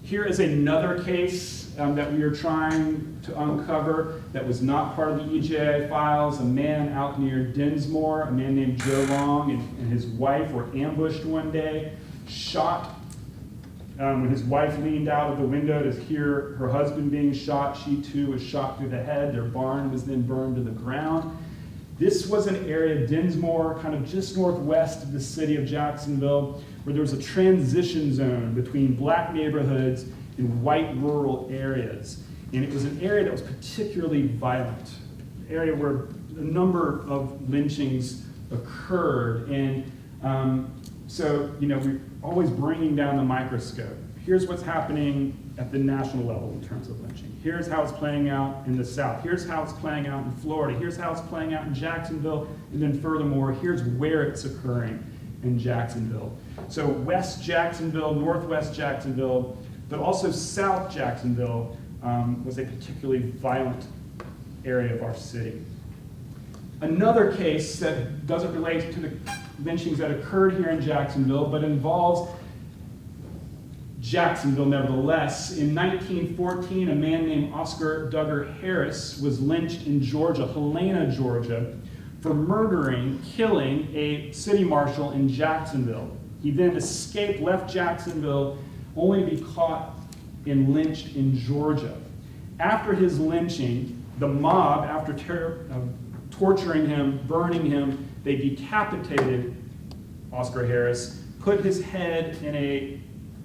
Here is another case that we are trying to uncover that was not part of the EJA files. A man out near Dinsmore, a man named Joe Long, and his wife were ambushed one day, shot. When his wife leaned out of the window to hear her husband being shot, she too was shot through the head. Their barn was then burned to the ground. This was an area, Dinsmore, kind of just northwest of the city of Jacksonville, where there was a transition zone between black neighborhoods and white rural areas. And it was an area that was particularly violent, an area where a number of lynchings occurred. And so, we're always bringing down the microscope. Here's what's happening at the national level in terms of lynching. Here's how it's playing out in the South. Here's how it's playing out in Florida. Here's how it's playing out in Jacksonville. And then furthermore, here's where it's occurring in Jacksonville. So West Jacksonville, Northwest Jacksonville, but also South Jacksonville was a particularly violent area of our city. Another case that doesn't relate to the lynchings that occurred here in Jacksonville, but involves Jacksonville nevertheless. In 1914, a man named Oscar Duggar Harris was lynched in Georgia, Helena, Georgia, for killing a city marshal in Jacksonville. He then escaped, left Jacksonville, only to be caught and lynched in Georgia. After his lynching, the mob, after torturing him, burning him, they decapitated Oscar Harris, put his head in a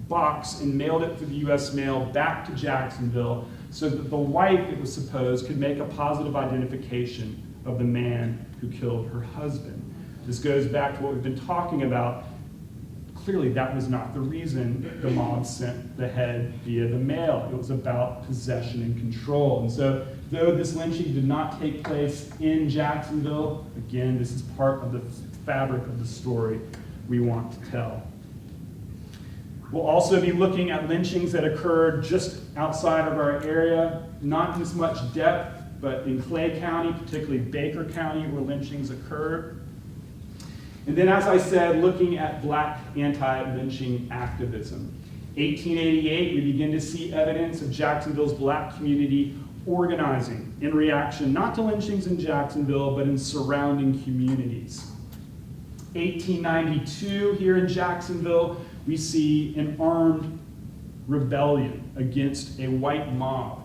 box and mailed it through the U.S. mail back to Jacksonville so that the wife, it was supposed, could make a positive identification of the man who killed her husband. This goes back to what we've been talking about. Clearly, that was not the reason the mob sent the head via the mail. It was about possession and control. And so, though this lynching did not take place in Jacksonville, again, this is part of the fabric of the story we want to tell. We'll also be looking at lynchings that occurred just outside of our area, not in as much depth, but in Clay County, particularly Baker County, where lynchings occurred. And then, as I said, looking at Black anti-lynching activism. 1888, we begin to see evidence of Jacksonville's Black community organizing in reaction not to lynchings in Jacksonville, but in surrounding communities. 1892, here in Jacksonville, we see an armed rebellion against a white mob.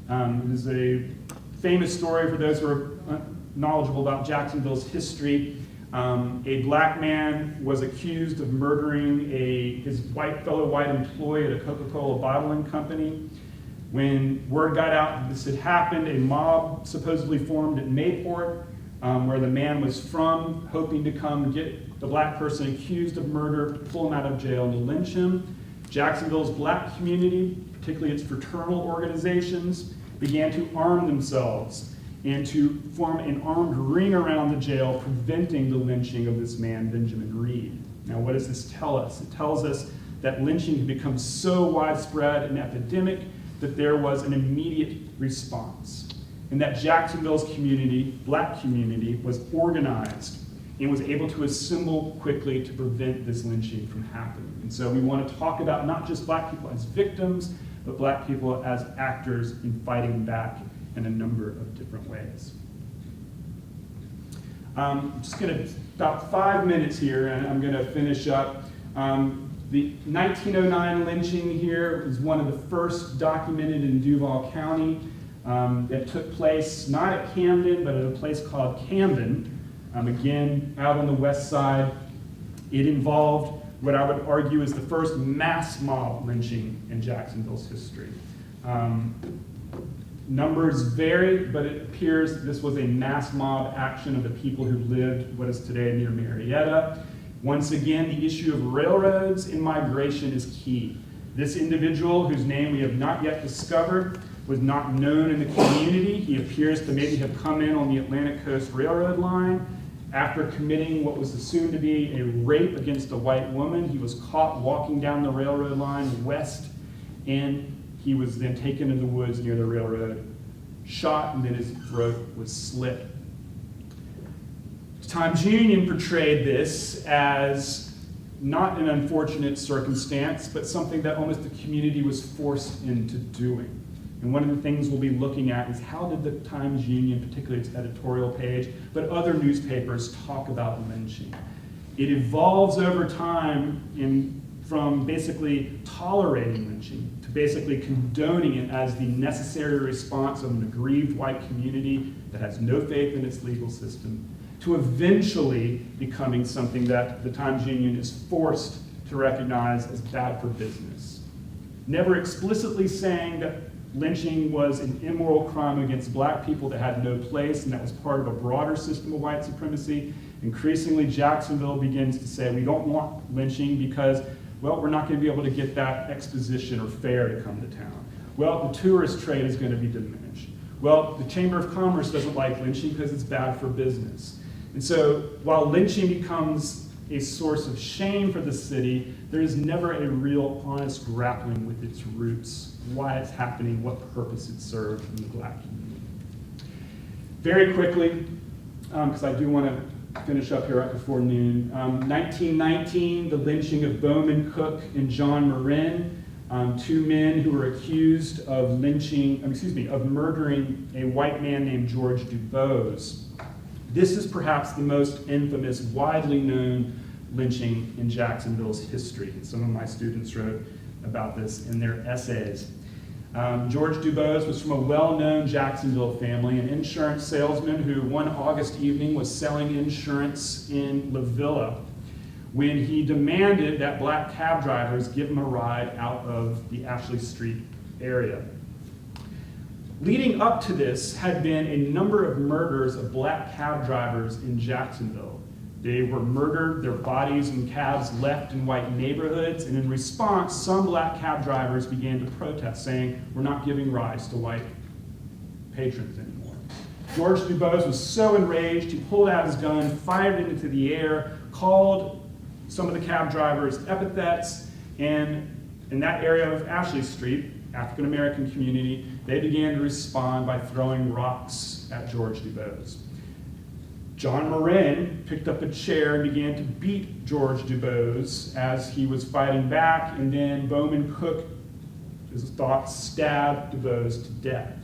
It is a famous story for those who are knowledgeable about Jacksonville's history. A black man was accused of murdering his fellow white employee at a Coca-Cola bottling company. When word got out that this had happened, a mob supposedly formed at Mayport, where the man was from, hoping to come get the black person accused of murder, pull him out of jail, and to lynch him. Jacksonville's black community, particularly its fraternal organizations, began to arm themselves and to form an armed ring around the jail, preventing the lynching of this man, Benjamin Reed. Now, what does this tell us? It tells us that lynching had become so widespread and epidemic that there was an immediate response, and that Jacksonville's community, black community, was organized and was able to assemble quickly to prevent this lynching from happening. And so we want to talk about not just black people as victims, but black people as actors in fighting back in a number of different ways. I'm just going to, about 5 minutes here, and I'm going to finish up. The 1909 lynching here is one of the first documented in Duval County. That took place not at Camden, but at a place called Camden, again, out on the west side. It involved what I would argue is the first mass mob lynching in Jacksonville's history. Numbers vary, but it appears this was a mass mob action of the people who lived what is today near Marietta. Once again, the issue of railroads in migration is key. This individual, whose name we have not yet discovered, was not known in the community. He appears to maybe have come in on the Atlantic Coast Railroad line. After committing what was assumed to be a rape against a white woman, he was caught walking down the railroad line west, and he was then taken to the woods near the railroad, shot, and then his throat was slit. Times Union portrayed this as not an unfortunate circumstance, but something that almost the community was forced into doing. And one of the things we'll be looking at is how did the Times Union, particularly its editorial page, but other newspapers talk about lynching. It evolves over time from basically tolerating lynching to basically condoning it as the necessary response of an aggrieved white community that has no faith in its legal system, to eventually becoming something that the Times Union is forced to recognize as bad for business. Never explicitly saying that lynching was an immoral crime against black people that had no place and that was part of a broader system of white supremacy. Increasingly, Jacksonville begins to say we don't want lynching because, well, we're not going to be able to get that exposition or fair to come to town. Well, the tourist trade is going to be diminished. Well, the Chamber of Commerce doesn't like lynching because it's bad for business. And so while lynching becomes a source of shame for the city, there is never a real honest grappling with its roots, why it's happening, what purpose it served in the Black community. Very quickly, because I do want to finish up here right before noon. 1919, the lynching of Bowman Cook and John Morine, two men who were accused of murdering a white man named George Dubose. This is perhaps the most infamous, widely known lynching in Jacksonville's history. Some of my students wrote about this in their essays. George Dubose was from a well-known Jacksonville family, an insurance salesman who one August evening was selling insurance in La Villa when he demanded that black cab drivers give him a ride out of the Ashley Street area. Leading up to this had been a number of murders of black cab drivers in Jacksonville. They were murdered, their bodies and cabs left in white neighborhoods, and in response, some black cab drivers began to protest, saying, "We're not giving rides to white patrons anymore." George Dubose was so enraged, he pulled out his gun, fired it into the air, called some of the cab drivers epithets, and in that area of Ashley Street, African-American community, they began to respond by throwing rocks at George Dubose. John Morine picked up a chair and began to beat George Dubose as he was fighting back, and then Bowman Cook, his thoughts, stabbed Dubose to death.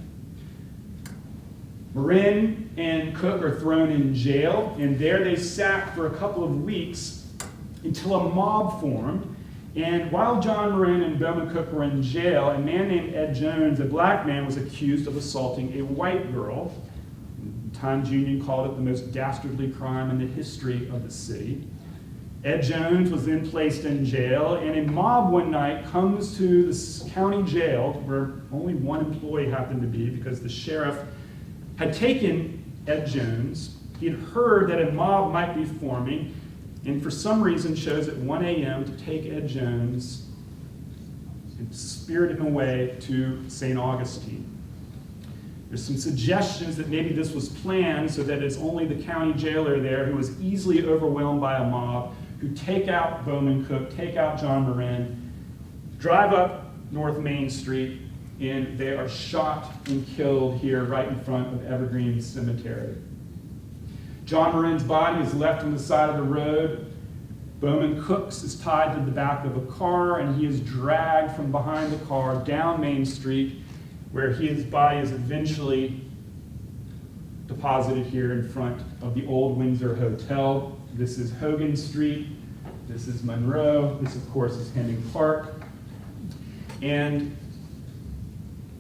Morine and Cook are thrown in jail, and there they sat for a couple of weeks until a mob formed. And while John Morine and Bowman Cook were in jail, a man named Ed Jones, a black man, was accused of assaulting a white girl. The Times Union called it the most dastardly crime in the history of the city. Ed Jones was then placed in jail, and a mob one night comes to the county jail, where only one employee happened to be because the sheriff had taken Ed Jones. He had heard that a mob might be forming, and for some reason chose at 1 a.m. to take Ed Jones and spirit him away to St. Augustine. There's some suggestions that maybe this was planned so that it's only the county jailer there, who was easily overwhelmed by a mob, who take out Bowman Cook, take out John Morine, drive up North Main Street, and they are shot and killed here right in front of Evergreen Cemetery. John Morine's body is left on the side of the road. Bowman Cook's is tied to the back of a car, and he is dragged from behind the car down Main Street, where his body is eventually deposited here in front of the Old Windsor Hotel. This is Hogan Street. This is Monroe. This, of course, is Henning Park. And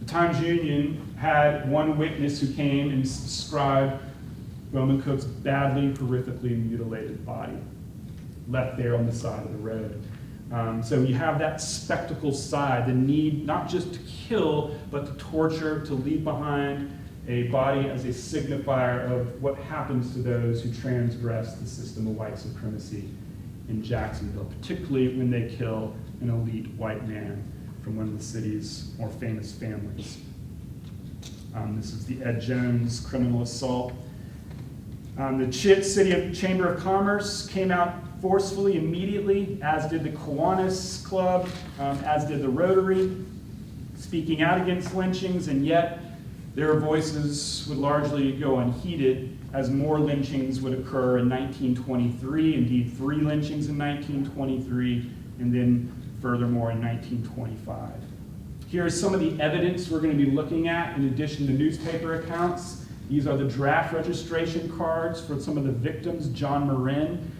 the Times Union had one witness who came and described Bowman Cook's badly, horrifically mutilated body, left there on the side of the road. So you have that spectacle side, the need not just to kill, but to torture, to leave behind a body as a signifier of what happens to those who transgress the system of white supremacy in Jacksonville, particularly when they kill an elite white man from one of the city's more famous families. This is the Ed Jones criminal assault. The City Chamber of Commerce came out forcefully immediately, as did the Kiwanis Club, as did the Rotary, speaking out against lynchings, and yet their voices would largely go unheeded as more lynchings would occur in 1923, indeed 3 lynchings in 1923, and then furthermore in 1925. Here's some of the evidence we're going to be looking at in addition to newspaper accounts. These are the draft registration cards for some of the victims, John Morine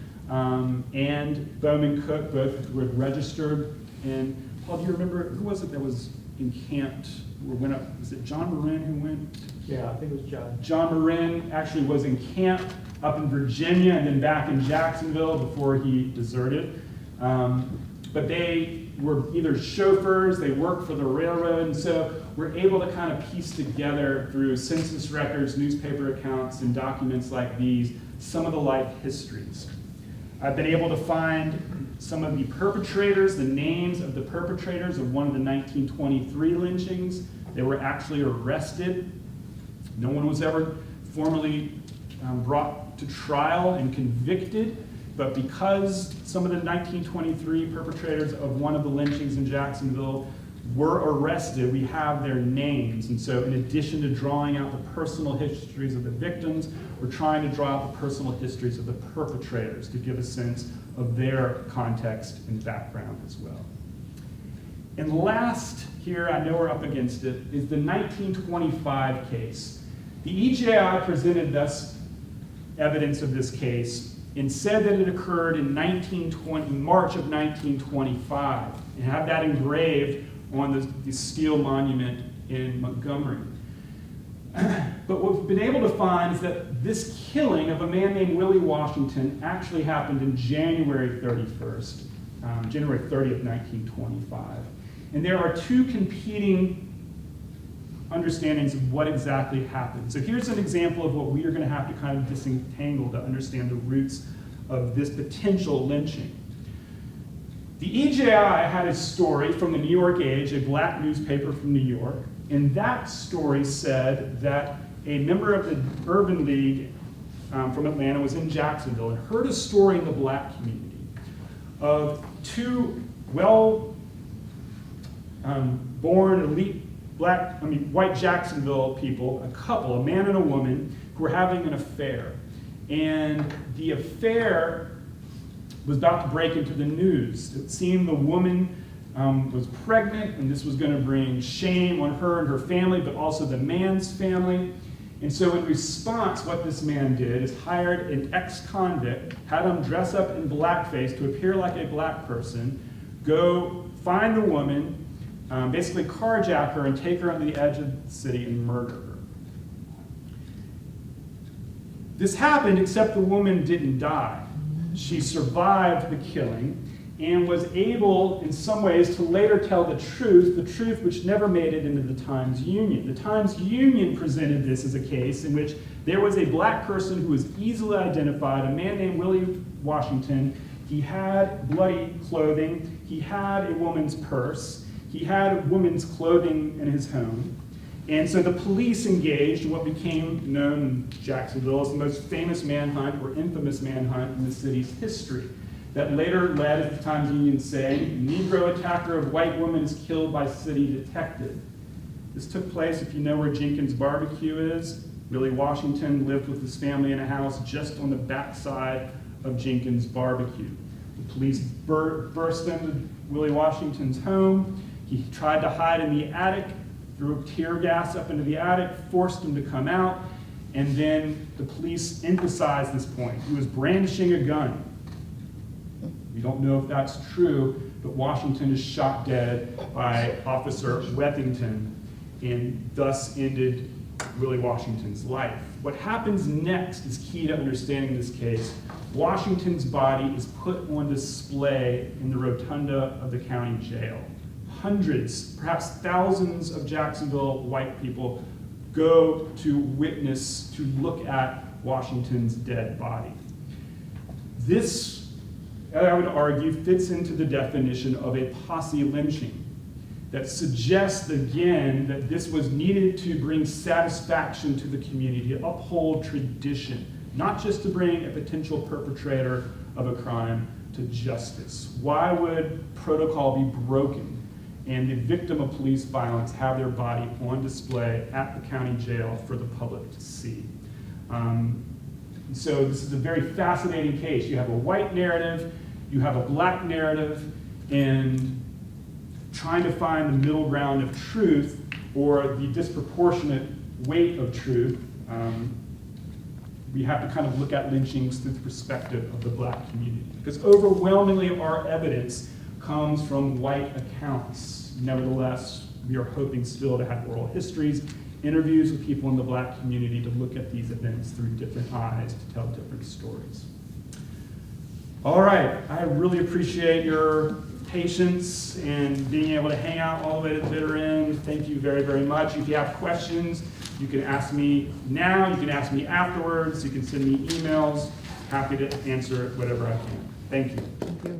and Bowman Cook, both were registered. And Paul, do you remember, who was it that was encamped, or went up, was it John Morine who went? Yeah, I think it was John. John Morine actually was encamped up in Virginia and then back in Jacksonville before he deserted. But they were either chauffeurs, they worked for the railroad, and so we're able to kind of piece together through census records, newspaper accounts, and documents like these, some of the life histories. I've been able to find some of the perpetrators, the names of the perpetrators of one of the 1923 lynchings. They were actually arrested. No one was ever formally brought to trial and convicted, but because some of the 1923 perpetrators of one of the lynchings in Jacksonville were arrested, we have their names. And so in addition to drawing out the personal histories of the victims, we're trying to draw out the personal histories of the perpetrators to give a sense of their context and background as well. And last here, I know we're up against it, is the 1925 case. The EJI presented us evidence of this case and said that it occurred in March of 1925, and had that engraved on the steel monument in Montgomery. But what we've been able to find is that this killing of a man named Willie Washington actually happened in January 30th, 1925. And there are two competing understandings of what exactly happened. So here's an example of what we are going to have to kind of disentangle to understand the roots of this potential lynching. The EJI had a story from the New York Age, a black newspaper from New York, and that story said that a member of the Urban League from Atlanta was in Jacksonville and heard a story in the black community of two born elite white Jacksonville people, a couple, a man and a woman, who were having an affair. And the affair was about to break into the news. It seemed the woman was pregnant, and this was going to bring shame on her and her family, but also the man's family. And so in response, what this man did is hired an ex-convict, had him dress up in blackface to appear like a black person, go find the woman, basically carjack her and take her on the edge of the city and murder her. This happened, except the woman didn't die. She survived the killing and was able, in some ways, to later tell the truth which never made it into the Times-Union. The Times-Union presented this as a case in which there was a black person who was easily identified, a man named Willie Washington. He had bloody clothing, he had a woman's purse, he had women's clothing in his home. And so the police engaged in what became known in Jacksonville as the most famous manhunt or infamous manhunt in the city's history. That later led, as the Times-Union saying, Negro attacker of white woman is killed by city detective. This took place, if you know where Jenkins Barbecue is. Willie Washington lived with his family in a house just on the backside of Jenkins Barbecue. The police burst into Willie Washington's home. He tried to hide in the attic, threw tear gas up into the attic, forced him to come out, and then the police emphasized this point. He was brandishing a gun. We don't know if that's true, but Washington is shot dead by Officer Wethington, and thus ended Willie Washington's life. What happens next is key to understanding this case. Washington's body is put on display in the rotunda of the county jail. Hundreds, perhaps thousands of Jacksonville white people go to witness, to look at Washington's dead body. This, I would argue, fits into the definition of a posse lynching that suggests, again, that this was needed to bring satisfaction to the community, to uphold tradition, not just to bring a potential perpetrator of a crime to justice. Why would protocol be broken and the victim of police violence have their body on display at the county jail for the public to see? So this is a very fascinating case. You have a white narrative, you have a black narrative, and trying to find the middle ground of truth, or the disproportionate weight of truth. We have to kind of look at lynchings through the perspective of the black community, because overwhelmingly our evidence comes from white accounts. Nevertheless, we are hoping still to have oral histories, interviews with people in the black community to look at these events through different eyes, to tell different stories. All right, I really appreciate your patience and being able to hang out all the way to the bitter end. Thank you very, very much. If you have questions, you can ask me now, you can ask me afterwards, you can send me emails. Happy to answer whatever I can. Thank you. Thank you.